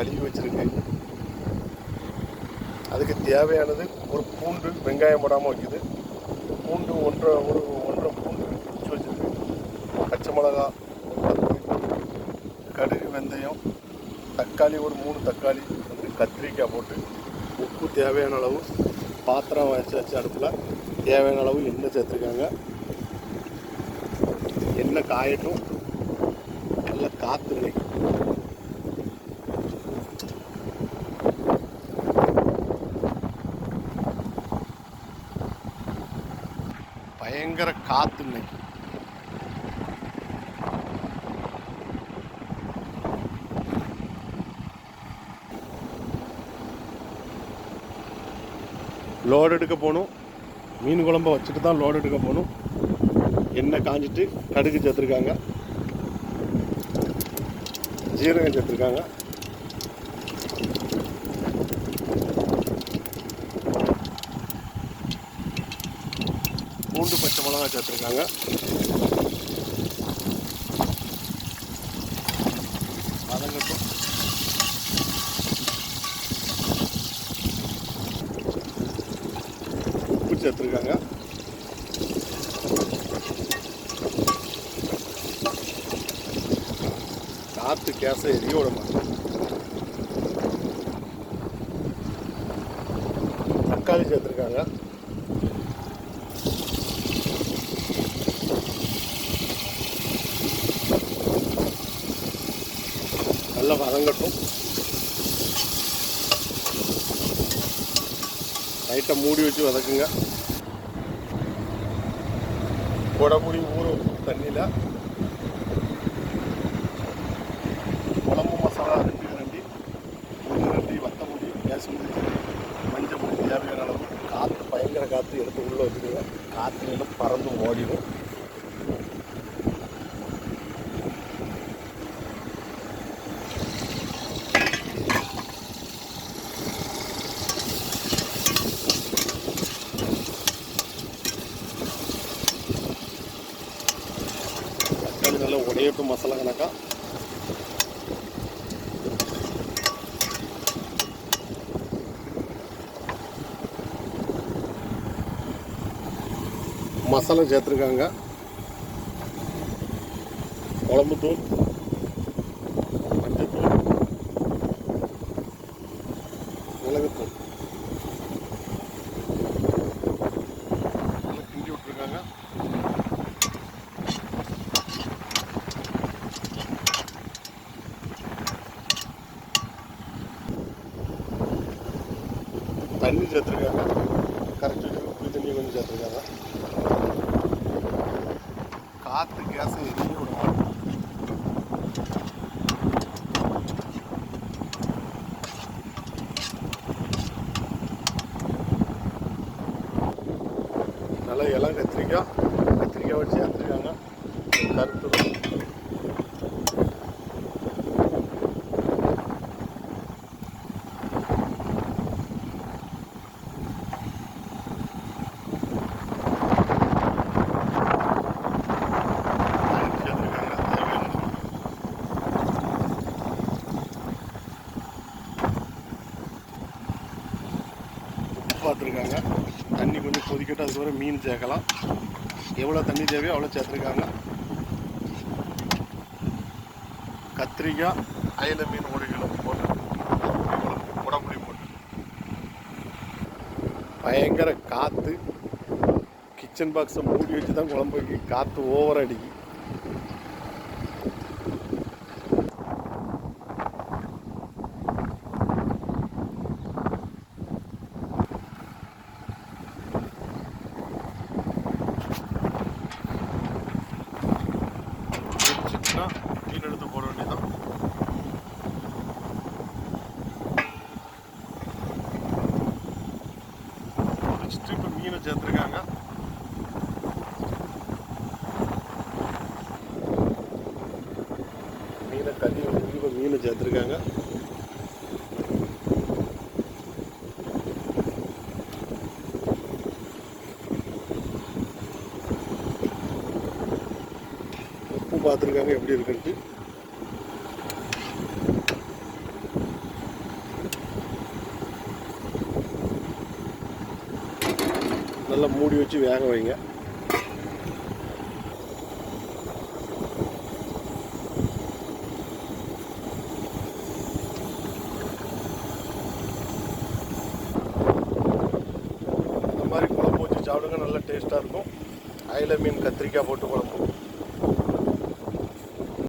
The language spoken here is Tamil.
கழுவி வச்சுருக்கு. அதுக்கு தேவையானது ஒரு பூண்டு, வெங்காயம் போடாமல் வைக்குது. பூண்டு ஒன்றரை பூண்டு பிடிச்சி வச்சுருக்கு. பச்சை மிளகா, கடுகு, வெந்தயம், தக்காளி ஒரு 3 தக்காளி, கத்திரிக்காய் போட்டு உப்பு தேவையான அளவு, பாத்திரம் வச்சு அடுப்பில் தேவையான அளவு எண்ணெய் சேர்த்துருக்காங்க. எண்ணெய் காயட்டும். நல்லா காற்றுங்க. பயங்கர காற்று இன்னைக்கு. லோடு எடுக்க போகணும். மீன் குழம்ப வச்சுட்டு தான் லோடு எடுக்க போகணும். எண்ணெய் காஞ்சிட்டு கடுகு சேர்த்துருக்காங்க, ஜீரகம் சேர்த்துருக்காங்க, பூண்டு, பச்சை மிளகா சேர்த்துருக்காங்க. வதங்கட்டும். உப்பு சேர்த்துருக்காங்க. காற்று கேஸை எரிய விட மாட்டோம். தக்காளி சேர்த்துருக்காங்க. நல்லா வதங்கட்டும். லைட்டாக மூடி வச்சு வதக்குங்க. கொடமுடி ஊற தண்ணியில் குழம்பு மசாலா 2 கரண்டி, 1 கரண்டி வத்தமுடி, கேசமுடி, மஞ்சள் பொடி தேவையான அளவு. காற்று பயங்கர காற்று, எடுத்து உள்ளே வச்சுருங்க. காற்று எல்லாம் பறந்து ஓடிடும். தக்காளி நல்லா உடையட்டும் மசாலா கணக்கா. மசாலா சேர்த்துருக்காங்க. குழம்புத்தூள், மஞ்சத்தூள், மிளகுத்தூள் நல்லா கிண்டி விட்டுருக்காங்க. தண்ணி சேர்த்துருக்காங்க. கரைச்சி புளி தண்ணி கொஞ்சம் சேர்த்துருக்காங்க. காற்று கேஸை எரிய விட மாட்டோம். நல்லா இளம் கத்திரிக்காய் வச்சு சேர்த்துருக்காங்க. கருத்து பார்த்துருக்காங்க. தண்ணி கொஞ்சம் கொதிக்கட்டும். அதுக்கப்புறம் மீன் சேர்க்கலாம். எவ்வளோ தண்ணி தேவையோ அவ்வளோ சேர்த்துருக்காங்க. கத்திரிக்காய், அயில மீன் 1 கிலோ போட்டு குடம்புளி போட்டு. பயங்கர காற்று. கிச்சன் பாக்ஸை மூடி வச்சு தான் குழம்பு வைக்க. காற்று ஓவராக அடிக்கி. மீன் எடுத்து போட வேண்டியதான். முடிச்சுட்டு இப்போ மீனை சேர்த்துருக்காங்க. மீனை கழுவி வச்சு இப்போ மீனை சேர்த்துருக்காங்க. உப்பு பார்த்துருக்காங்க எப்படி இருக்குன்ட்டு. நல்லா மூடி வச்சு வேக வைங்க. இந்த மாதிரி குழம்பு வச்சு சாப்பிடுங்க, நல்லா டேஸ்ட்டாக இருக்கும். அயில மீன் கத்திரிக்காய் போட்டு குழம்பு.